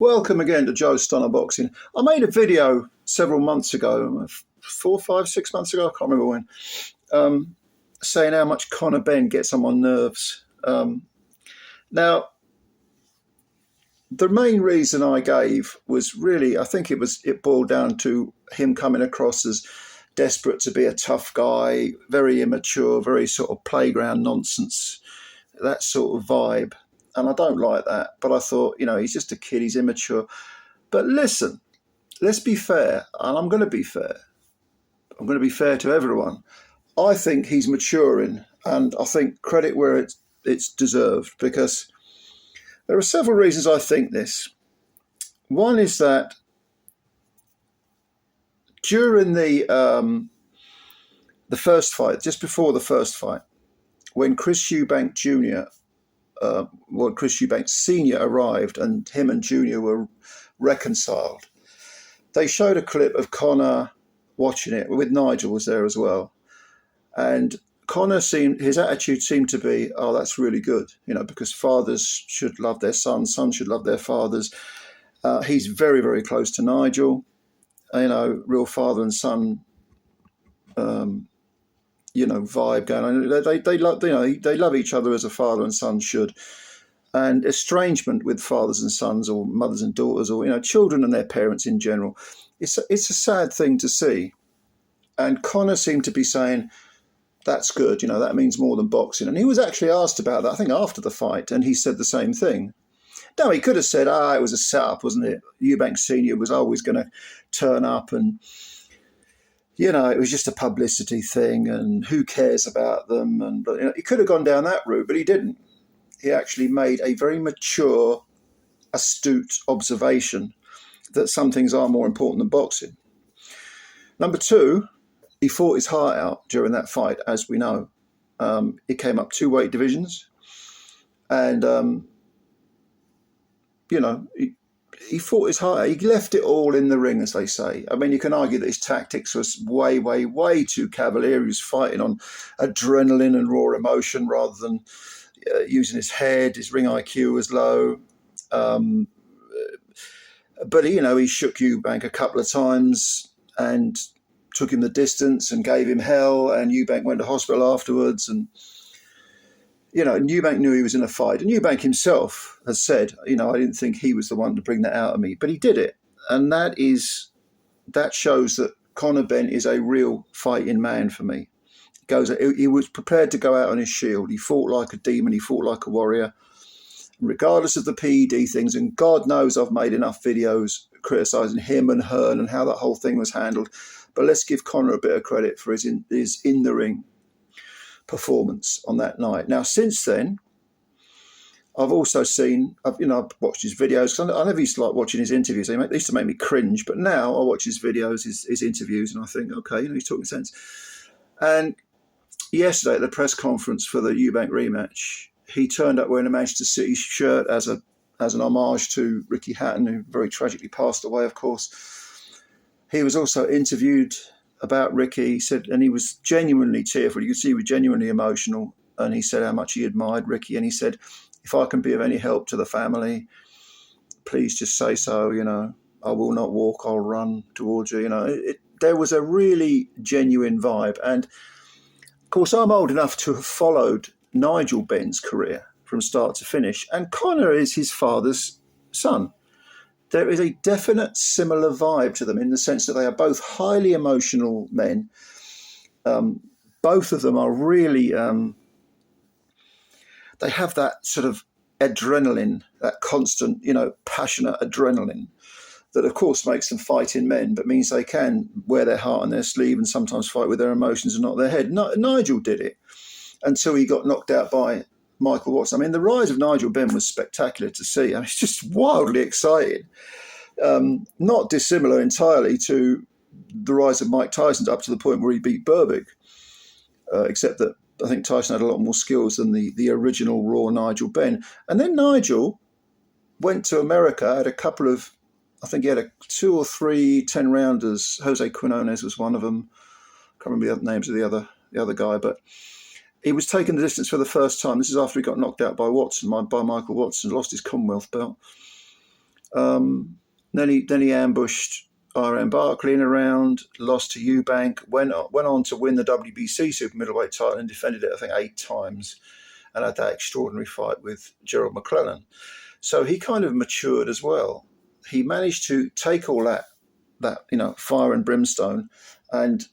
Welcome again to Joe Stunner Boxing. I made a video several months ago, 4, 5, 6 months ago, I can't remember when, saying how much Conor Benn gets on my nerves. Now, the main reason I gave was really, I think it boiled down to him coming across as desperate to be a tough guy, very immature, very sort of playground nonsense, that sort of vibe. And I don't like that. But I thought, he's just a kid, he's immature. But listen, let's be fair. And I'm going to be fair. I'm going to be fair to everyone. I think he's maturing, and I think credit where it's deserved, because there are several reasons I think this. One is that during the first fight, just before the first fight, when Chris Eubank Jr., Chris Eubank Sr. arrived and him and Jr. were reconciled, they showed a clip of Conor watching it, with Nigel was there as well. And Conor his attitude seemed to be, oh, that's really good, because fathers should love their sons should love their fathers. He's very, very close to Nigel, real father and son, vibe going on. They love each other as a father and son should. And estrangement with fathers and sons, or mothers and daughters, or children and their parents in general, it's a sad thing to see. And Conor seemed to be saying, that's good, that means more than boxing. And he was actually asked about that, I think, after the fight, and he said the same thing. Now, he could have said, it was a setup, wasn't it? Eubank Sr. was always going to turn up, and it was just a publicity thing, and who cares about them? And he could have gone down that route, but he didn't. He actually made a very mature, astute observation that some things are more important than boxing. Number two, he fought his heart out during that fight, as we know. He came up 2 weight divisions, and he fought his heart out. He left it all in the ring, as they say. I mean, you can argue that his tactics was way, way, way too cavalier. He was fighting on adrenaline and raw emotion rather than using his head. His ring IQ was low. But, he shook Eubank a couple of times and took him the distance and gave him hell, and Eubank went to hospital afterwards. And, and Eubank knew he was in a fight. And Eubank himself has said, I didn't think he was the one to bring that out of me, but he did it. And that shows that Conor Benn is a real fighting man for me. He was prepared to go out on his shield. He fought like a demon. He fought like a warrior, regardless of the PED things. And God knows I've made enough videos criticising him and Hearn and how that whole thing was handled. But let's give Conor a bit of credit for his in-the-ring performance on that night. Now, since then, I've also I've watched his videos, because I never used to like watching his interviews. They used to make me cringe. But now I watch his videos, his interviews, and I think, okay, he's talking sense. And yesterday at the press conference for the Eubank rematch, he turned up wearing a Manchester City shirt as an homage to Ricky Hatton, who very tragically passed away, of course. He was also interviewed about Ricky. He said, and he was genuinely tearful. You could see he was genuinely emotional. And he said how much he admired Ricky. And he said, if I can be of any help to the family, please just say so. I will not walk, I'll run towards you. There was a really genuine vibe. And of course, I'm old enough to have followed Nigel Benn's career from start to finish, and Conor is his father's son. There is a definite similar vibe to them, in the sense that they are both highly emotional men. Both of them are really, they have that sort of adrenaline, that constant, passionate adrenaline that, of course, makes them fighting men, but means they can wear their heart on their sleeve and sometimes fight with their emotions and not their head. Nigel did it until he got knocked out by Michael Watson. I mean, the rise of Nigel Benn was spectacular to see. It's just wildly exciting. Not dissimilar entirely to the rise of Mike Tyson, up to the point where he beat Berbick, except that I think Tyson had a lot more skills than the original raw Nigel Benn. And then Nigel went to America, had a couple of, I think he had 2 or 3 10-rounders. Jose Quinones was one of them. I can't remember the names of the other guy, but he was taking the distance for the first time. This is after he got knocked out by Michael Watson, lost his Commonwealth belt. Then he ambushed R.M. Barkley in a round, lost to Eubank, went on to win the WBC super middleweight title and defended it, I think, 8 times, and had that extraordinary fight with Gerald McClellan. So he kind of matured as well. He managed to take all that fire and brimstone and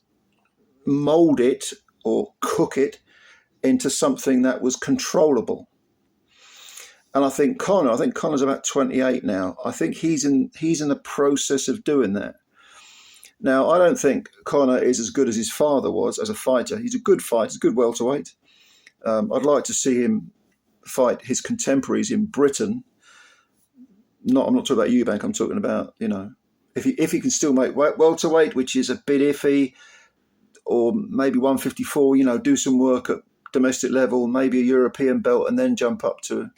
mold it or cook it into something that was controllable. And I think Conor's about 28 now. I think he's in the process of doing that. Now, I don't think Conor is as good as his father was as a fighter. He's a good fighter, he's a good welterweight. I'd like to see him fight his contemporaries in Britain. I'm not talking about Eubank. I'm talking about, if he can still make welterweight, which is a bit iffy, or maybe 154. Do some work at domestic level, maybe a European belt, and then jump up to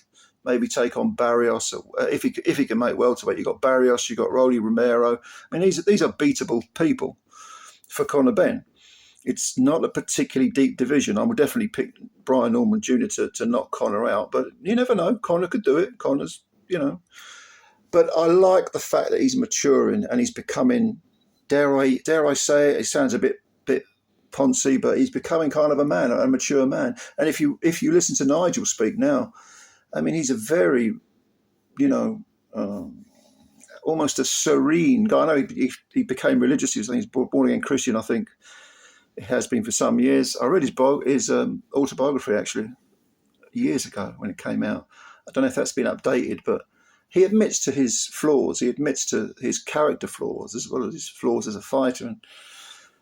maybe take on Barrios. If he can make welterweight, you've got Barrios, you've got Rolly Romero. I mean, these are beatable people for Conor Benn. It's not a particularly deep division. I would definitely pick Brian Norman Jr. to knock Conor out, but you never know. Conor could do it. Conor's, But I like the fact that he's maturing and he's becoming, dare I say it sounds a bit poncy, but he's becoming kind of a mature man. And if you listen to Nigel speak now, I mean, he's a very, almost a serene guy. I know he became religious. He's born again Christian, I think. It has been for some years. I read his autobiography, actually, years ago when it came out. I don't know if that's been updated, but he admits to his flaws. He admits to his character flaws as well as his flaws as a fighter and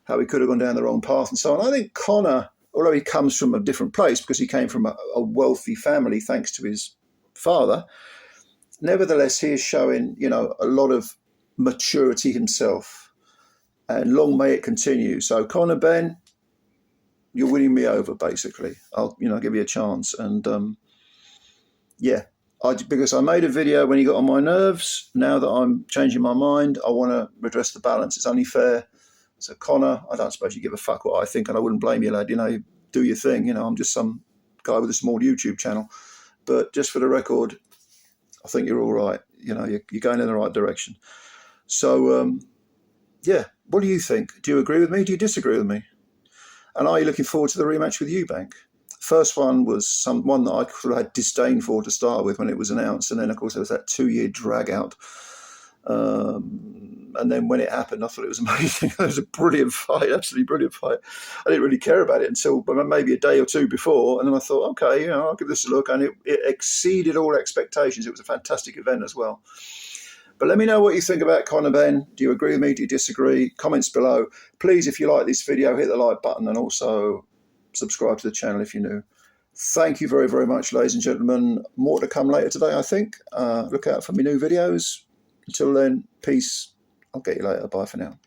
how he could have gone down the wrong path and so on. I think Conor, although he comes from a different place because he came from a wealthy family thanks to his father, nevertheless, he is showing, a lot of maturity himself. And long may it continue. So Conor Benn, you're winning me over, basically. I'll, give you a chance. And because I made a video when he got on my nerves. Now that I'm changing my mind, I want to redress the balance. It's only fair. So Conor, I don't suppose you give a fuck what I think, and I wouldn't blame you, lad. Do your thing. I'm just some guy with a small YouTube channel. But just for the record, I think you're all right. You're going in the right direction. So, what do you think? Do you agree with me? Do you disagree with me? And are you looking forward to the rematch with Eubank? First one was one that I sort of had disdain for to start with when it was announced. And then, of course, there was that 2-year drag out. And then when it happened, I thought it was amazing. It was a brilliant fight, absolutely brilliant fight. I didn't really care about it until maybe a day or two before. And then I thought, okay, I'll give this a look. And it exceeded all expectations. It was a fantastic event as well. But let me know what you think about Conor Benn. Do you agree with me? Do you disagree? Comments below. Please, if you like this video, hit the like button and also subscribe to the channel if you're new. Thank you very, very much, ladies and gentlemen. More to come later today, I think. Look out for my new videos. Until then, peace. I'll get you later. Bye for now.